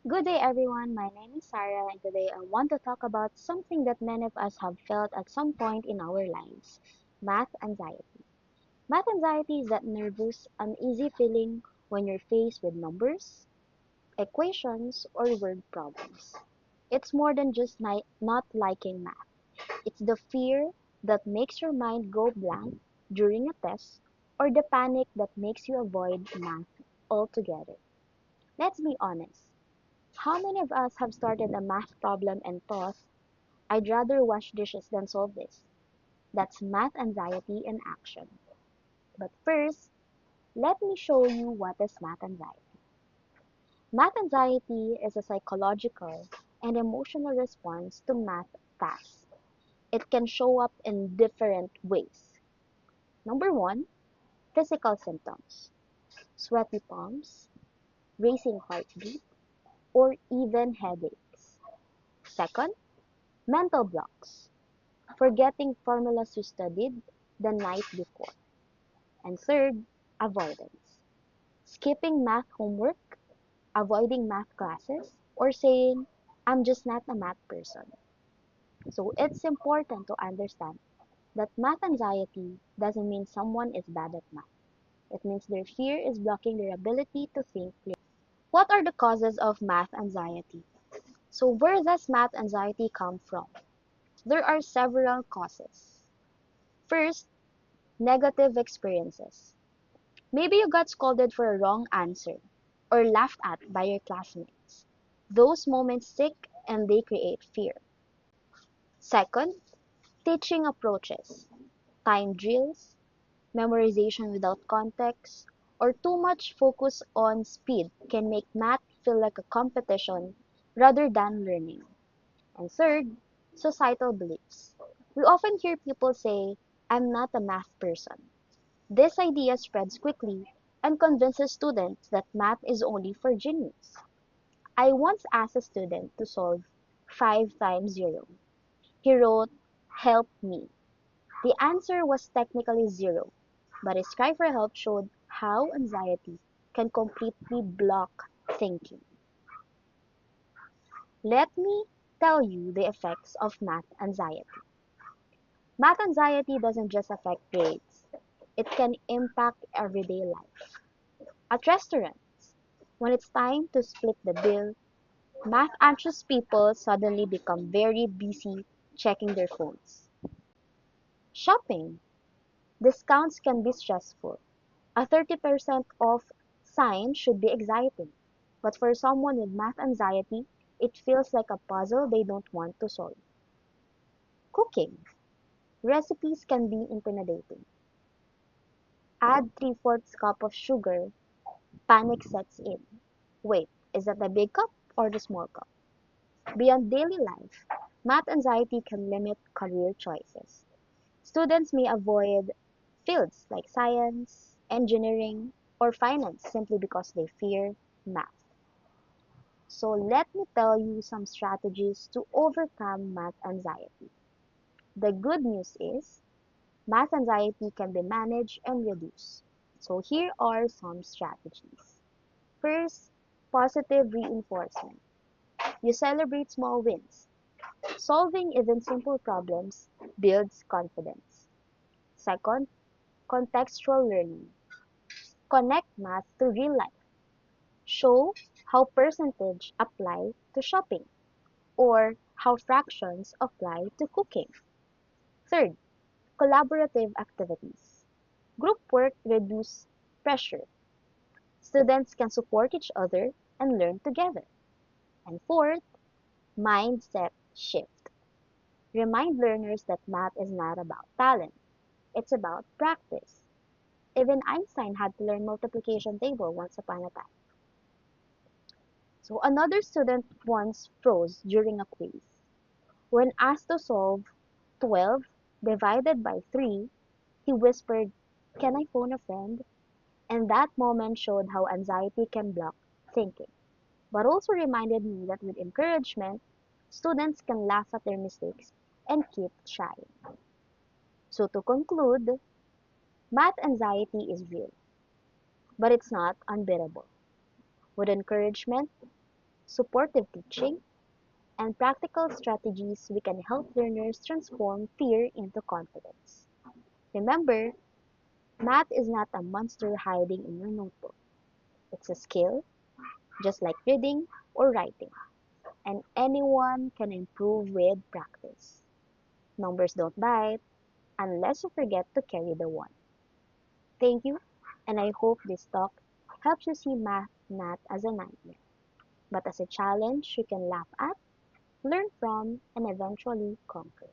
Good day, everyone. My name is Sarah, and today I want to talk about something that many of us have felt at some point in our lives: math anxiety. Math anxiety is that nervous, uneasy feeling when you're faced with numbers, equations, or word problems. It's more than just not liking math, it's the fear that makes your mind go blank during a test, or the panic that makes you avoid math altogether. Let's be honest. How many of us have started a math problem and thought, I'd rather wash dishes than solve this? That's math anxiety in action. But first, let me show you what is math anxiety. Math anxiety is a psychological and emotional response to math tasks. It can show up in different ways. Number one, physical symptoms: sweaty palms, racing heartbeat, or even headaches. Second, mental blocks: forgetting formulas you studied the night before. And third, avoidance: skipping math homework, avoiding math classes, or saying, I'm just not a math person. So it's important to understand that math anxiety doesn't mean someone is bad at math. It means their fear is blocking their ability to think clearly. What are the causes of math anxiety? So where does math anxiety come from? There are several causes. First, negative experiences. Maybe you got scolded for a wrong answer or laughed at by your classmates. Those moments stick and they create fear. Second, teaching approaches. Time drills, memorization without context, or too much focus on speed can make math feel like a competition rather than learning. And third, societal beliefs. We often hear people say, I'm not a math person. This idea spreads quickly and convinces students that math is only for genius. I once asked a student to solve 5 times 0. He wrote, help me. The answer was technically 0, but his cry for help showed how anxiety can completely block thinking. Let me tell you the effects of math anxiety. Math anxiety doesn't just affect grades, it can impact everyday life. At restaurants, when it's time to split the bill, math anxious people suddenly become very busy checking their phones. Shopping, discounts can be stressful. A 30% off sign should be exciting, but for someone with math anxiety, it feels like a puzzle they don't want to solve. Cooking, recipes can be intimidating. Add 3/4 cup of sugar, panic sets in. Wait, is that the big cup or the small cup? Beyond daily life, math anxiety can limit career choices. Students may avoid fields like science, engineering, or finance simply because they fear math. So let me tell you some strategies to overcome math anxiety. The good news is math anxiety can be managed and reduced. So here are some strategies. First, positive reinforcement. You celebrate small wins. Solving even simple problems builds confidence. Second, contextual learning. Connect math to real life. Show how percentage apply to shopping or how fractions apply to cooking. Third, collaborative activities. Group work reduce pressure. Students can support each other and learn together. And fourth, mindset shift. Remind learners that math is not about talent, it's about practice. Even Einstein had to learn multiplication table once upon a time. So another student once froze during a quiz. When asked to solve 12 divided by 3, he whispered, can I phone a friend? And that moment showed how anxiety can block thinking, but also reminded me that with encouragement, students can laugh at their mistakes and keep trying. So to conclude, math anxiety is real, but it's not unbearable. With encouragement, supportive teaching, and practical strategies, we can help learners transform fear into confidence. Remember, math is not a monster hiding in your notebook. It's a skill, just like reading or writing, and anyone can improve with practice. Numbers don't bite unless you forget to carry the one. Thank you, and I hope this talk helps you see math not as a nightmare, but as a challenge you can laugh at, learn from, and eventually conquer.